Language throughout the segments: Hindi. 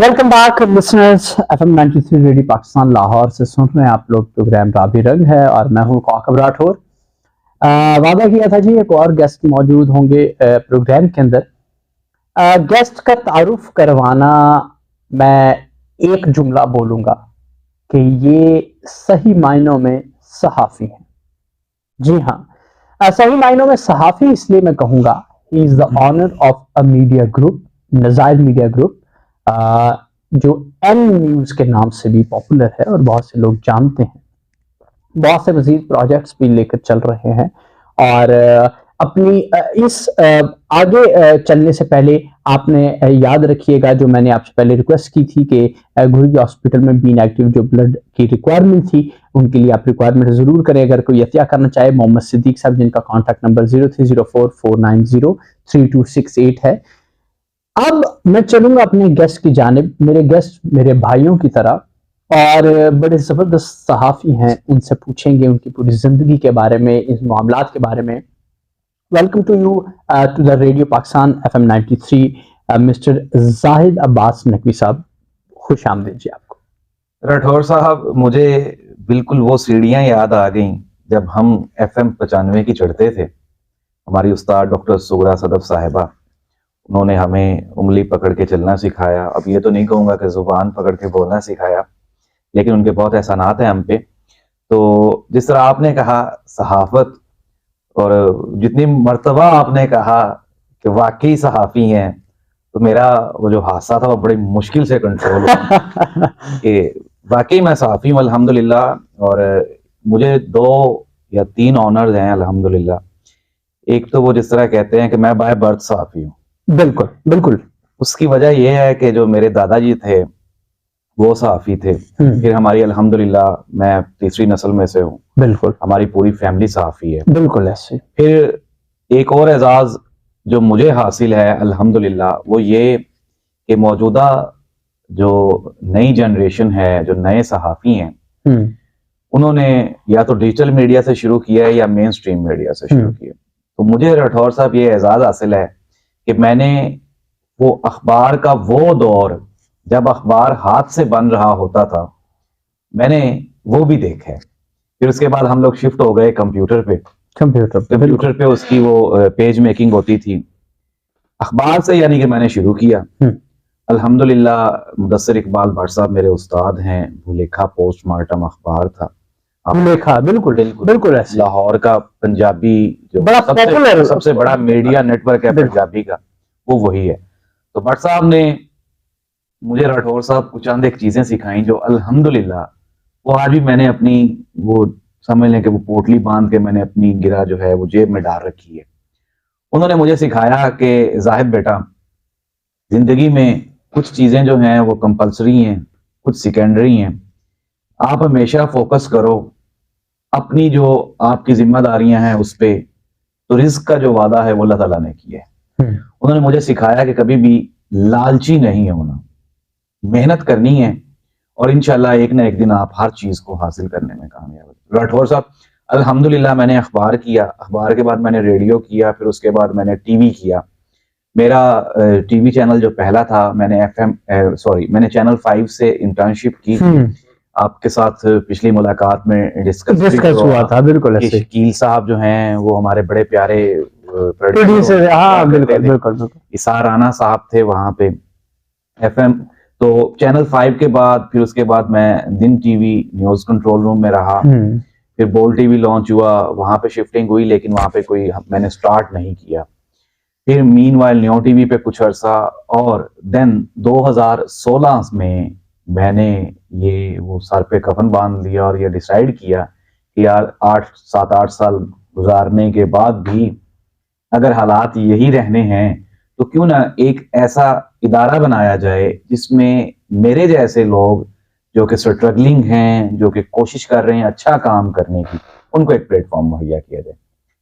Welcome back listeners. FM 93 radio Pakistan Lahore से सुन रहे हैं आप लोग। प्रोग्राम राबी रंग है और मैं हूं काकब राठौर। वादा किया था जी एक और गेस्ट मौजूद होंगे प्रोग्राम के अंदर। गेस्ट का तारुफ करवाना, मैं एक जुमला बोलूंगा कि ये सही मायनों में सहाफ़ी है। जी हाँ, सही मायनों में सहाफ़ी इसलिए मैं कहूँगा, he is the honour of a media group, Nazair media group, जो एन न्यूज़ के नाम से भी पॉपुलर है और बहुत से लोग जानते हैं। बहुत से मज़ीद प्रोजेक्ट्स भी लेकर चल रहे हैं और अपनी इस आगे चलने से पहले आपने याद रखिएगा, जो मैंने आपसे पहले रिक्वेस्ट की थी कि गुरुजी हॉस्पिटल में बी नेगेटिव जो ब्लड की रिक्वायरमेंट थी, उनके लिए आप रिक्वायरमेंट ज़रूर करें। अगर कोई अतिया करना चाहे, मोहम्मद सिद्दीक साहब, जिनका कॉन्टैक्ट नंबर 0304490326 है। अब मैं चलूंगा अपने गेस्ट की जानिब। मेरे गेस्ट मेरे भाइयों की तरह और बड़े ज़बरदस्त सहाफ़ी हैं, उनसे पूछेंगे उनकी पूरी ज़िंदगी के बारे में, इस मामलात के बारे में। Welcome to you to the radio Pakistan FM 93, mister Zahid Abbas Naqvi साहब, खुश आमदीद जी आपको। राठौर साहब, मुझे बिल्कुल वो सीढ़ियां याद आ गईं जब हम FM 95 की चढ़ते थे। हमारी उस्ताद डॉक्टर सुगरा सदफ साहिबा, उन्होंने हमें उंगली पकड़ के चलना सिखाया। अब ये तो नहीं कहूँगा कि ज़ुबान पकड़ के बोलना सिखाया, लेकिन उनके बहुत एहसानात हैं हम पे। तो जिस तरह आपने कहा सहाफ़त, और जितनी मर्तबा आपने कहा कि वाकई सहाफ़ी हैं, तो मेरा वो जो हादसा था वो बड़ी मुश्किल से कंट्रोल हुआ कि वाकई मैं सहाफ़ी हूँ अल्हम्दुलिल्लाह। और मुझे 2 या 3 ऑनर्स हैं अल्हम्दुलिल्लाह। एक तो वो जिस तरह कहते हैं कि मैं बाय बर्थ सहाफ़ी हूँ। बिल्कुल बिल्कुल। उसकी वजह यह है कि जो मेरे दादाजी थे वो सहाफ़ी थे। फिर हमारी अल्हम्दुलिल्लाह मैं तीसरी नस्ल में से हूँ। बिल्कुल, हमारी पूरी फैमिली सहाफ़ी है। बिल्कुल ऐसे। फिर एक और एजाज़ जो मुझे हासिल है अल्हम्दुलिल्लाह, वो ये कि मौजूदा जो नई जनरेशन है, जो नए सहाफ़ी हैं, उन्होंने या तो डिजिटल मीडिया से शुरू किया है या मेन स्ट्रीम मीडिया से शुरू किया। तो मुझे राठौर साहब ये एजाज़ हासिल है कि मैंने वो अखबार का वो दौर, जब अखबार हाथ से बन रहा होता था, मैंने वो भी देखा है। फिर उसके बाद हम लोग शिफ्ट हो गए कंप्यूटर पे उसकी वो पेज मेकिंग होती थी। अखबार से यानी कि मैंने शुरू किया। अल्हम्दुलिल्लाह मुदस्सिर इकबाल भट्ट साहब मेरे उस्ताद हैं। भूलेखा पोस्टमार्टम अखबार था। भूलेखा, बिल्कुल बिल्कुल बिल्कुल ऐसे। लाहौर का पंजाबी जो बड़ा पॉपुलर, सबसे बड़ा मीडिया नेटवर्क है पंजाबी का, वो वही है। तो भट्ट साहब ने मुझे राठौर साहब कुछ चंद एक चीजें सिखाई जो अल्हम्दुलिल्लाह वो आज भी मैंने अपनी, वो समझ लें कि वो पोटली बांध के मैंने अपनी गिरा जो है वो जेब में डाल रखी है। उन्होंने मुझे सिखाया कि जाहिद बेटा, जिंदगी में कुछ चीजें जो हैं वो कंपलसरी हैं, कुछ सेकेंडरी हैं। आप हमेशा फोकस करो अपनी जो आपकी जिम्मेदारियां हैं उस पे। तो रिस्क का जो वादा है वो अल्लाह ताला ने किया है। उन्होंने मुझे सिखाया कि कभी भी लालची नहीं होना, मेहनत करनी है, और इंशाल्लाह एक ना एक दिन आप हर चीज को हासिल करने में कामयाब हो। राठौर साहब, अल्हम्दुलिल्लाह मैंने अखबार किया, अखबार के बाद मैंने रेडियो किया, फिर उसके बाद मैंने टीवी किया। मेरा टीवी चैनल जो पहला था, मैंने चैनल 5 से इंटर्नशिप की थी। आपके साथ पिछली मुलाकात में डिस्कस हुआ था। बिल्कुल ऐसे। शकील साहब जो हैं वो हमारे बड़े प्यारे प्रोड्यूसर, हाँ बिल्कुल बिल्कुल। इसार राना साहब थे वहां पे FM। तो चैनल 5 के बाद फिर उसके बाद मैं दिन टीवी न्यूज कंट्रोल रूम में रहा। फिर बोल टीवी लॉन्च हुआ, वहां पे शिफ्टिंग हुई, लेकिन वहां पे कोई मैंने स्टार्ट नहीं किया। फिर मीनवाइल न्यू टीवी पे कुछ अरसा, और देन 2016 में मैंने ये वो सर पे कफन बांध लिया और ये डिसाइड किया कि यार 7-8 साल गुजारने के बाद भी अगर हालात यही रहने हैं तो क्यों ना एक ऐसा इदारा बनाया जाए जिसमें मेरे जैसे लोग जो कि स्ट्रगलिंग हैं, जो कि कोशिश कर रहे हैं अच्छा काम करने की, उनको एक प्लेटफॉर्म मुहैया किया जाए।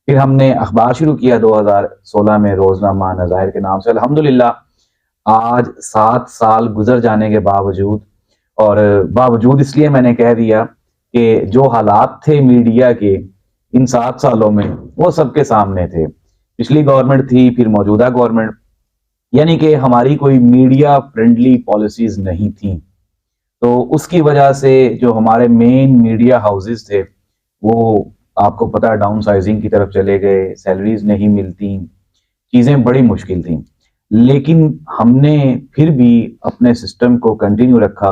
फिर हमने अखबार शुरू किया 2016 में, रोजनामा नज़ाहिर के नाम से। अल्हम्दुलिल्लाह आज 7 साल गुजर जाने के बावजूद, और बावजूद इसलिए मैंने कह दिया कि जो हालात थे मीडिया के इन 7 सालों में वो सबके सामने थे। पिछली गवर्नमेंट थी, फिर मौजूदा गवर्नमेंट, यानी कि हमारी कोई मीडिया फ्रेंडली पॉलिसीज नहीं थी। तो उसकी वजह से जो हमारे मेन मीडिया हाउसेस थे वो आपको पता है डाउन साइजिंग की तरफ चले गए, सैलरीज नहीं मिलती, चीज़ें बड़ी मुश्किल थी। लेकिन हमने फिर भी अपने सिस्टम को कंटिन्यू रखा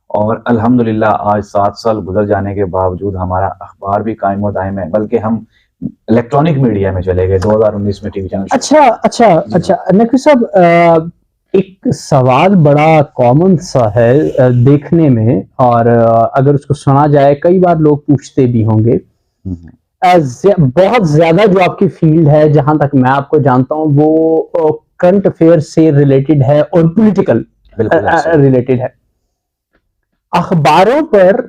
और अल्हम्दुलिल्लाह आज 7 साल गुजर जाने के बावजूद हमारा अखबार भी कायम व दायम है, बल्कि हम इलेक्ट्रॉनिक मीडिया में चले गए 2019 में टीवी चैनल। अच्छा अच्छा अच्छा नकवी साहब, एक सवाल बड़ा कॉमन सा है देखने में, और अगर उसको सुना जाए कई बार लोग पूछते भी होंगे। बहुत ज्यादा जो आपकी फील्ड है, जहां तक मैं आपको जानता हूं, वो करंट अफेयर से रिलेटेड है और पॉलिटिकल रिलेटेड है। अखबारों पर,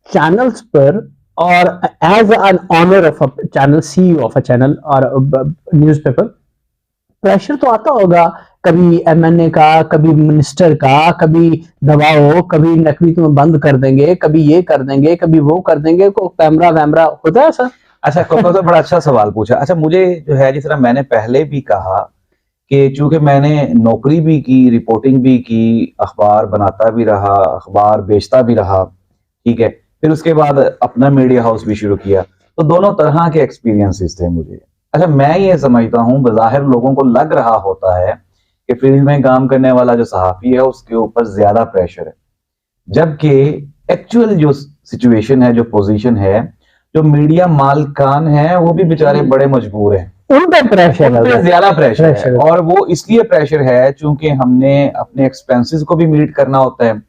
चैनल्स पर, और as an owner of a channel, CEO of a channel और न्यूज़पेपर, प्रेशर तो आता होगा, कभी एमएनए का, कभी मिनिस्टर का, कभी दबाओ, कभी नकवी तुम्हें बंद कर देंगे, कभी ये कर देंगे, कभी वो कर देंगे, को कैमरा वैमरा होता है सर? अच्छा, कोको तो बड़ा अच्छा सवाल पूछा। अच्छा, मुझे जो है, जिस तरह मैंने पहले भी कहा कि चूंकि मैंने नौकरी भी की, रिपोर्टिंग भी की, अखबार बनाता भी रहा, अखबार बेचता भी रहा, ठीक है, फिर उसके बाद अपना मीडिया हाउस भी शुरू किया, तो दोनों तरह के एक्सपीरियंसेस थे मुझे। अच्छा, मैं ये समझता हूँ, बज़ाहिर लोगों को लग रहा होता है कि फील्ड में काम करने वाला जो सहाफ़ी है उसके ऊपर ज्यादा प्रेशर है, जबकि एक्चुअल जो सिचुएशन है, जो पोजीशन है, जो मीडिया मालकान है वो भी बेचारे बड़े मजबूर हैं, उन पे प्रेशर है, ज्यादा प्रेशर है। और वो इसलिए प्रेशर है चूंकि हमने अपने एक्सपेंसेस को भी मीट करना होता है।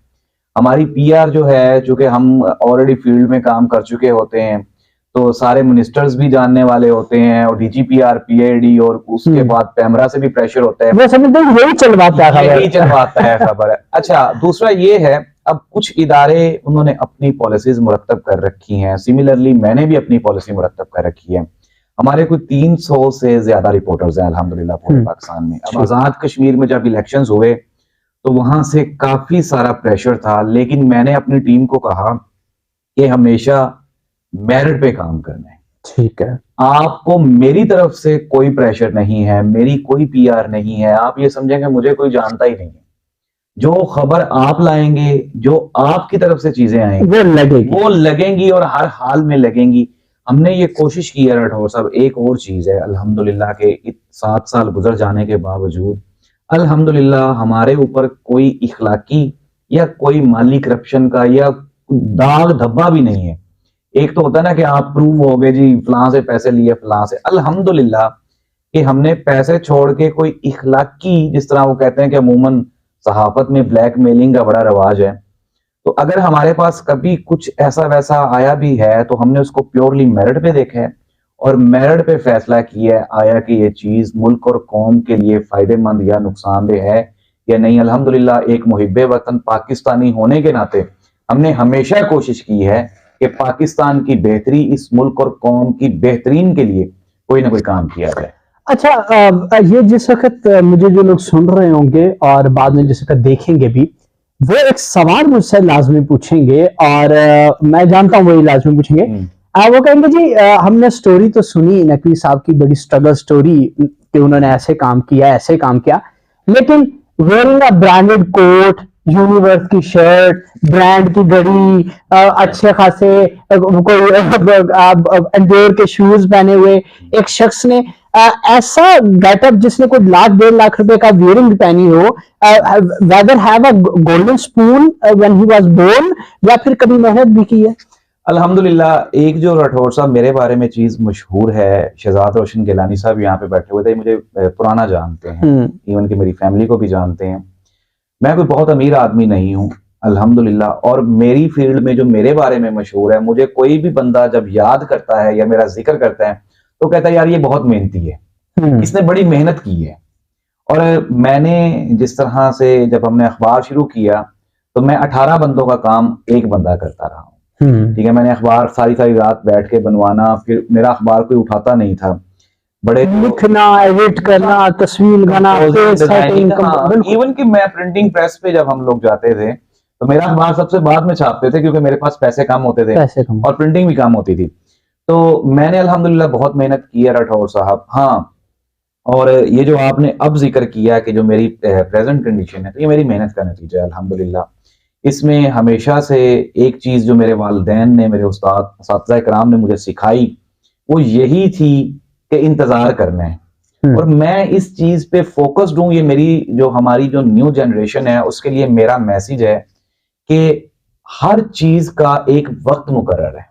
हमारी पीआर जो है, चूंकि हम ऑलरेडी फील्ड में काम कर चुके होते हैं, तो सारे मिनिस्टर्स भी जानने वाले होते हैं, और डीजीपीआर, पीआईडी, और उसके बाद पैमरा से भी प्रेशर होता है। वो समझते हैं यही चलवाता है खबर। अच्छा, दूसरा ये है, अब कुछ इदारे उन्होंने अपनी पॉलिसीज मुरतब कर रखी हैं, सिमिलरली मैंने भी अपनी पॉलिसी मुरतब कर रखी है। हमारे कोई 300 से ज्यादा रिपोर्टर्स हैं अल्हम्दुलिल्लाह पूरे पाकिस्तान में। अब आजाद कश्मीर में जब इलेक्शंस हुए तो वहां से काफी सारा प्रेशर था, लेकिन मैंने अपनी टीम को कहा कि हमेशा मेरिट पे काम करना है। ठीक है, आपको मेरी तरफ से कोई प्रेशर नहीं है, मेरी कोई पीआर नहीं है, आप ये समझेंगे मुझे कोई जानता ही नहीं है। जो खबर आप लाएंगे, जो आपकी तरफ से चीजें आएंगी, वो लगेंगी और हर हाल में लगेंगी। हमने ये कोशिश की है राठौर साहब। एक और चीज है, अल्हम्दुलिल्लाह के 7 साल गुजर जाने के बावजूद अल्हम्दुलिल्लाह हमारे ऊपर कोई इखलाकी या कोई माली करप्शन का या दाग धब्बा भी नहीं है। एक तो होता है ना कि आप प्रूव हो गए जी, फलां से पैसे लिए, फलां से। अल्हम्दुलिल्लाह कि हमने पैसे छोड़ के कोई इखलाकी, जिस तरह वो कहते हैं कि अमूमन सहाफत में ब्लैकमेलिंग का बड़ा रवाज है, तो अगर हमारे पास कभी कुछ ऐसा वैसा आया भी है तो हमने उसको प्योरली मेरिट पे देखा है और मेरिट पे फैसला किया है आया कि ये चीज मुल्क और कौम के लिए फायदेमंद या नुकसानदेह है या नहीं। अल्हम्दुलिल्लाह एक मुहिब्बे वतन पाकिस्तानी होने के नाते हमने हमेशा कोशिश की है कि पाकिस्तान की बेहतरी, इस मुल्क और कौम की बेहतरीन के लिए कोई ना कोई काम किया जाए। अच्छा, ये जिस वक्त मुझे जो लोग सुन रहे होंगे और बाद में जिस वक्त देखेंगे भी, वो एक सवाल मुझसे लाजमी पूछेंगे, और मैं जानता हूँ वही लाजमी पूछेंगे। वो कहेंगे जी, हमने स्टोरी तो सुनी नकवी साहब की, बड़ी स्ट्रगल स्टोरी कि उन्होंने ऐसे काम किया, ऐसे काम किया, लेकिन wearing a branded coat, universe की शर्ट, ब्रांड की घड़ी, अच्छे खासे एंड्योर के शूज पहने हुए एक शख्स ने ऐसा गेटअप, जिसने कोई 1.5 लाख रुपए का वियरिंग पहनी हो, whether have a golden spoon when he was born, या फिर कभी मेहनत भी की है? अल्हम्दुलिल्लाह, एक जो राठौर साहब मेरे बारे में चीज मशहूर है, शहजाद रोशन गिलानी साहब यहाँ पे बैठे हुए थे, मुझे पुराना जानते हैं, इवन कि मेरी फैमिली को भी जानते हैं। मैं कोई बहुत अमीर आदमी नहीं हूँ अल्हम्दुलिल्लाह, और मेरी फील्ड में जो मेरे बारे में मशहूर है, मुझे कोई भी बंदा जब याद करता है या मेरा जिक्र करता है तो कहता है यार ये बहुत मेहनती है, इसने बड़ी मेहनत की है। और मैंने जिस तरह से जब हमने अखबार शुरू किया तो मैं 18 बंदों का काम एक बंदा करता रहा हूँ, ठीक है। मैंने अखबार सारी सारी रात बैठ के बनवाना, फिर मेरा अखबार कोई उठाता नहीं था, बड़े लिखना, एडिट करना, तस्वीर लगाना, इवन कि मैं प्रिंटिंग प्रेस पे जब हम लोग जाते थे तो मेरा अखबार सबसे बाद में छापते थे, क्योंकि मेरे पास पैसे कम होते थे और प्रिंटिंग भी कम होती थी। तो मैंने अल्हम्दुलिल्लाह बहुत मेहनत की है राठौर साहब। हाँ, और ये जो आपने अब जिक्र किया कि जो मेरी प्रेजेंट कंडीशन है, तो ये मेरी मेहनत का नतीजा है अल्हम्दुलिल्लाह। इसमें हमेशा से एक चीज़ जो मेरे वालिदैन ने, मेरे उस्ताद असातिज़ा इकराम ने मुझे सिखाई, वो यही थी कि इंतज़ार करना है। और मैं इस चीज़ पे फोकस्ड हूँ। ये मेरी जो हमारी जो न्यू जनरेशन है उसके लिए मेरा मैसेज है कि हर चीज़ का एक वक्त मुकर्रर है।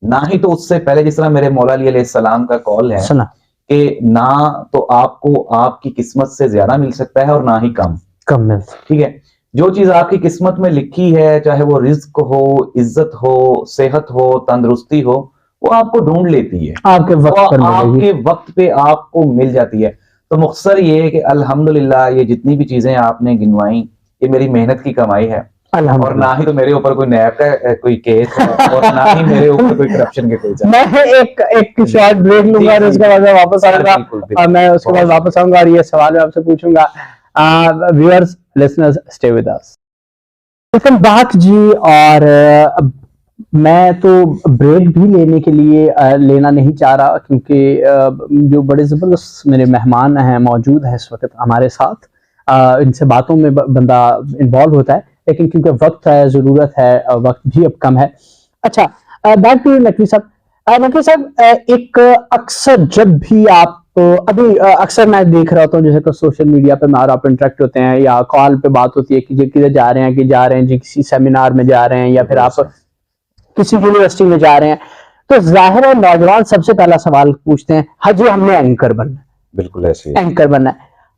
ना ही तो उससे पहले, जिस तरह मेरे मौला अली अलैहिस्सलाम का कौल है सुना कि ना तो आपको आपकी किस्मत से ज्यादा मिल सकता है और ना ही कम कम मिल ठीक है। जो चीज आपकी किस्मत में लिखी है, चाहे वो रिज्क हो, इज्जत हो, सेहत हो, तंदुरुस्ती हो, वो आपको ढूंढ लेती है, आपके वक्त वो पर मिलेगी। आपके वक्त पे आपको मिल जाती है। तो मुख्तसर ये है कि अल्हम्दुलिल्लाह ये जितनी भी चीजें आपने गिनवाई, ये मेरी मेहनत की कमाई है। और ना अल्हम्दुलिल्लाह। ही तो मेरे ऊपर कोई नैब का कोई केस है और ना ही मेरे ऊपर कोई करप्शन के कोई मैं एक शॉर्ट ब्रेक लूंगा और उसके बाद मैं वापस आऊंगा। बिल्कुल बिल्कुल। मैं उसके बाद वापस आऊंगा और ये सवाल मैं आपसे पूछूंगा। Viewers, listeners, stay with us. Welcome back जी। और मैं तो ब्रेक भी लेने के लिए लेना नहीं चाह रहा, क्योंकि जो बड़े ज़बरदस्त मेरे मेहमान हैं मौजूद हैं इस वक्त हमारे साथ। इनसे बातों में बंदा इन्वॉल्व होता है, लेकिन क्योंकि वक्त है, ज़रूरत है, वक्त भी अब कम है। अच्छा, बैक टू नकवी साहब। नकवी साहब, एक अक्सर जब भी आप अभी अक्सर मैं देख रहा होता हूँ, जैसे सोशल मीडिया पे और आप इंटरेक्ट होते हैं या कॉल पे बात होती है कि जी किधर जा रहे हैं, कि जा रहे हैं जी किसी सेमिनार में जा रहे हैं या फिर आप किसी यूनिवर्सिटी में जा रहे हैं, तो जाहिर है नौजवान सबसे पहला सवाल पूछते हैं, हाँ जी हमने एंकर बनना है। बिल्कुल ऐसे ही। एंकर बनना है।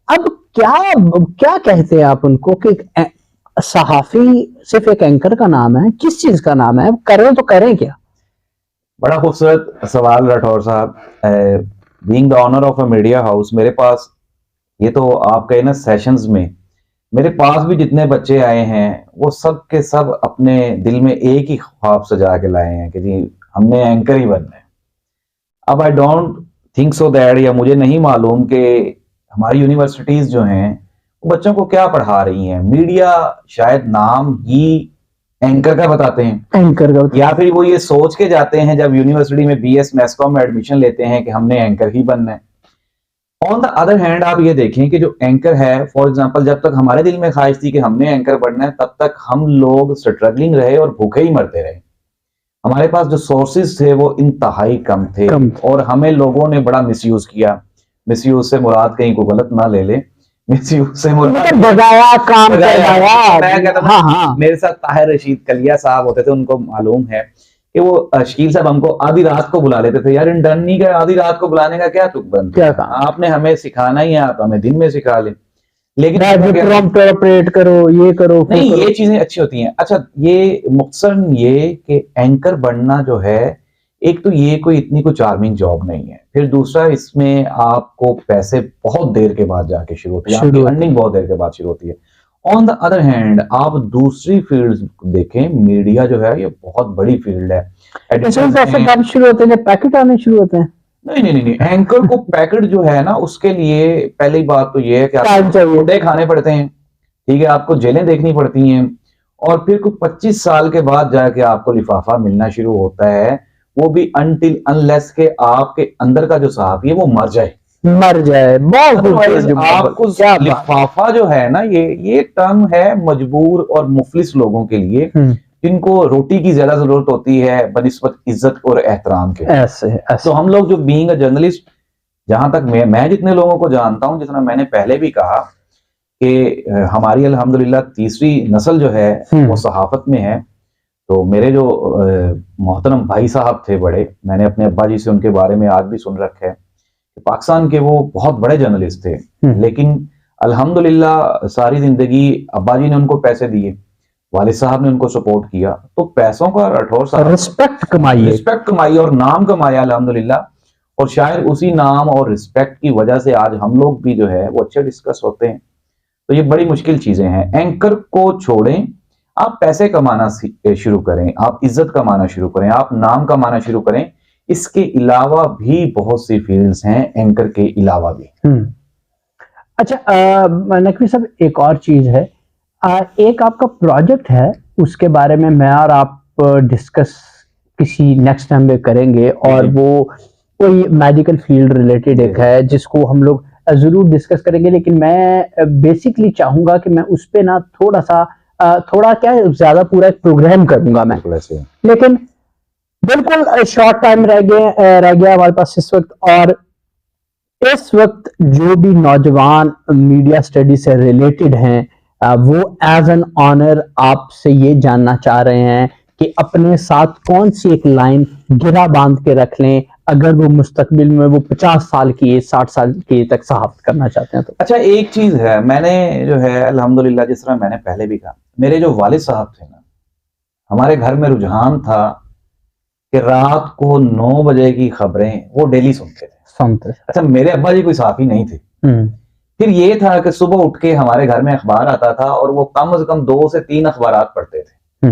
अब क्या क्या कहते हैं आप उनको कि सहाफी सिर्फ एक एंकर का नाम है? किस चीज का नाम है? करें तो करें क्या? बड़ा खूबसूरत सवाल राठौर साहब। Being the honour of a media house, मेरे पास ये तो आप कहे ना सेशंस में, मेरे पास भी जितने बच्चे आए हैं वो सब के सब अपने दिल में एक ही ख्वाब सजा के लाए हैं कि जी हमने एंकर ही बनना है। अब I don't think so that, या मुझे नहीं मालूम कि हमारी यूनिवर्सिटीज जो हैं वो बच्चों को क्या पढ़ा रही हैं। मीडिया शायद नाम ही एंकर का बताते हैं, एंकर का या फिर वो ये सोच के जाते हैं जब यूनिवर्सिटी में बीएस मैसकॉम में एडमिशन लेते हैं कि हमने एंकर ही बनना है। ऑन द अदर हैंड आप ये देखें कि जो एंकर है, फॉर एग्जांपल, जब तक हमारे दिल में ख्वाहिश थी कि हमने एंकर बनना है, तब तक हम लोग स्ट्रगलिंग रहे और भूखे ही मरते रहे। हमारे पास जो सोर्सेज थे वो इंतहाई कम थे और हमें लोगों ने बड़ा मिसयूज किया। मिसयूज से मुराद कहीं को गलत ना ले ले, मिसयूज से मुराद बगाया काम करवाया। मैं कहता हूं, हाँ। मेरे साथ ताहिर रशीद कलिया साहब होते थे, उनको मालूम है कि वो शकील साहब हमको आधी रात को बुला लेते थे। यार इंटर्नी का आधी रात को बुलाने का क्या तुक बनता है? आपने हमें सिखाना ही है, आप हमें दिन में सिखा ले। लेकिन ऑपरेट करो, ये करो, नहीं, ये चीजें अच्छी होती हैं। अच्छा, ये मुख्तसर ये कि एंकर बनना जो है, एक तो ये कोई इतनी कोई चार्मिंग जॉब नहीं है। फिर दूसरा, इसमें आपको पैसे बहुत देर के बाद जाके शुरू होती है, आपकी अर्निंग बहुत देर के बाद शुरू होती है। ऑन द अदर हैंड आप दूसरी फील्ड देखें, मीडिया जो है ये बहुत बड़ी फील्ड है। पैसे शुरू होते हैं, पैकेट आने शुरू होते हैं। नहीं नहीं नहीं, एंकर को पैकेट जो है ना, उसके लिए पहली बात तो ये है कि आपको मुर्दे खाने पड़ते हैं, ठीक है, आपको जेलें देखनी पड़ती हैं, और फिर कुछ 25 साल के बाद जाके आपको लिफाफा मिलना शुरू होता है। वो भी अनटिल अनलेस के आपके अंदर का जो सहाफी है वो मर जाए। आपको लिफाफा जो है ना, ये टर्म है मजबूर और मुफलिस लोगों के लिए, जिनको रोटी की ज्यादा जरूरत होती है बनिस्बत इज्जत और एहतराम के। ऐसे। तो हम लोग जो बीइंग अ जर्नलिस्ट, जहां तक मैं जितने लोगों को जानता हूं, जितना मैंने पहले भी कहा कि हमारी अल्हम्दुलिल्लाह तीसरी नस्ल जो है वो सहाफत में है। तो मेरे जो मोहतरम भाई साहब थे बड़े, मैंने अपने अब्बा जी से उनके बारे में आज भी सुन रखा है कि पाकिस्तान के वो बहुत बड़े जर्नलिस्ट थे, लेकिन अल्हम्दुलिल्लाह सारी जिंदगी अब्बा जी ने उनको पैसे दिए, वालिद साहब ने उनको सपोर्ट किया, तो पैसों का राठौर साहब रिस्पेक्ट कमाई और नाम कमाया अल्हम्दुलिल्लाह। और शायद उसी नाम और रिस्पेक्ट की वजह से आज हम लोग भी जो है वो अच्छे डिस्कस होते हैं। तो ये बड़ी मुश्किल चीजें हैं। एंकर को छोड़ें, आप पैसे कमाना शुरू करें, आप इज्जत कमाना शुरू करें, आप नाम कमाना शुरू करें। इसके अलावा भी बहुत सी फील्ड्स हैं एंकर के अलावा भी। अच्छा, नकवी साहब, एक और चीज है, एक आपका प्रोजेक्ट है, उसके बारे में मैं और आप डिस्कस किसी नेक्स्ट टाइम में करेंगे, और वो कोई मेडिकल फील्ड रिलेटेड एक है जिसको हम लोग जरूर डिस्कस करेंगे, लेकिन मैं बेसिकली चाहूंगा कि मैं उस पे ना थोड़ा सा थोड़ा क्या ज्यादा पूरा एक प्रोग्राम करूंगा मैं, लेकिन बिल्कुल शॉर्ट टाइम रह गया हमारे पास इस वक्त। और इस वक्त जो भी नौजवान मीडिया स्टडी से रिलेटेड हैं, वो एज एन ऑनर आपसे ये जानना चाह रहे हैं कि अपने साथ कौन सी एक लाइन गिरा बांध के रख लें अगर वो मुस्तकबिल में वो 50 साल की 60 साल की तक सहाफ़त करना चाहते हैं तो। अच्छा, एक चीज है, मैंने जो है अल्हम्दुलिल्लाह, जिस तरह मैंने पहले भी कहा, मेरे जो वालिद साहब थे ना, हमारे घर में रुझान था कि रात को 9 बजे की खबरें वो डेली सुनते थे। अच्छा, मेरे अब्बा जी कोई साफी नहीं थे। फिर ये था कि सुबह उठ के हमारे घर में अखबार आता था और वो कम से कम 2 से 3 अखबारात पढ़ते थे।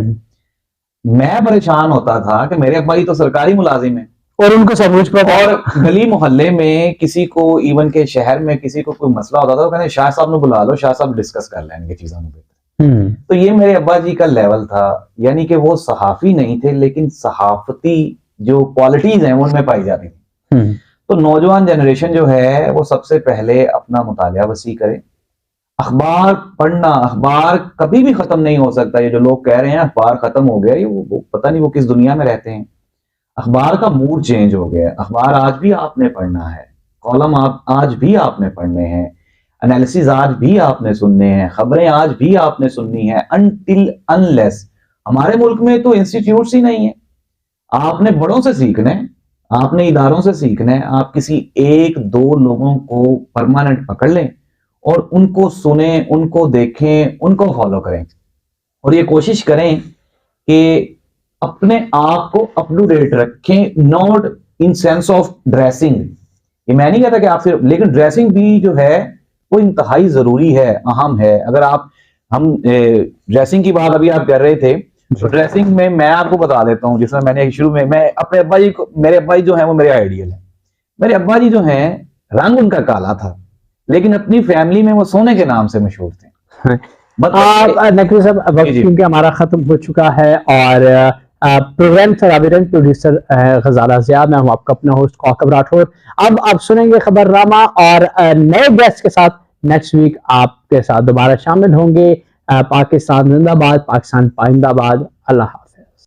मैं परेशान होता था कि मेरे अब्बा जी तो सरकारी मुलाजिम है और उनको समझ पता, और गली मोहल्ले में किसी को, इवन के शहर में किसी को कोई मसला होता था, वो कहते शाह साहब ने बुला लो, शाह साहब डिस्कस कर लेंगे चीजों में। तो ये मेरे अब्बा जी का लेवल था, यानी कि वो सहाफी नहीं थे लेकिन सहाफती जो क्वालिटीज हैं वो उनमें पाई जाती थी। तो नौजवान जनरेशन जो है वो सबसे पहले अपना मुतालिया वसी करे, अखबार पढ़ना, अखबार कभी भी खत्म नहीं हो सकता। ये जो लोग कह रहे हैं अखबार खत्म हो गया, ये वो पता नहीं वो किस दुनिया में रहते हैं। अखबार का मूड चेंज हो गया, अखबार आज भी आपने पढ़ना है, कॉलम आप आज भी आपने पढ़ने हैं, एनालिसिस आज भी आपने सुनने हैं, खबरें आज भी आपने सुननी है, अनटिल अनलेस। हमारे मुल्क में तो इंस्टीट्यूट्स ही नहीं है, आपने बड़ों से सीखना है, आपने इदारों से सीखना है। आप किसी 1-2 लोगों को परमानेंट पकड़ लें और उनको सुने, उनको देखें, उनको फॉलो करें और ये कोशिश करें कि अपने आप को अप टू डेट रखें, not in sense of dressing. ये मैं नहीं कहता कि आप सिर्फ, लेकिन ड्रेसिंग भी जो है वो इंतहाई जरूरी है, अहम है। अगर आप, हम ड्रेसिंग की बात अभी आप कर रहे थे, तो ड्रेसिंग में मैं आपको बता देता हूं, जिसमें मैंने शुरू में, मैं अपने अब्बा जी को, मेरे अब्बा जी जो है वो मेरे आइडियल है। मेरे अब्बा जी जो हैं, रंग उनका काला था लेकिन अपनी फैमिली में वो सोने के नाम से मशहूर थे। नकवी साहब, वक्त क्योंकि हमारा खत्म हो चुका है और प्रोग्राम से राबिरंग प्रोड्यूसर गजाला ज़िया, मैं हूं आपका अपना होस्ट कौकब राठौर। अब आप सुनेंगे खबरनामा और नए गेस्ट के साथ नेक्स्ट वीक आपके साथ दोबारा शामिल होंगे। पाकिस्तान जिंदाबाद, पाकिस्तान पाइंदाबाद। अल्लाह।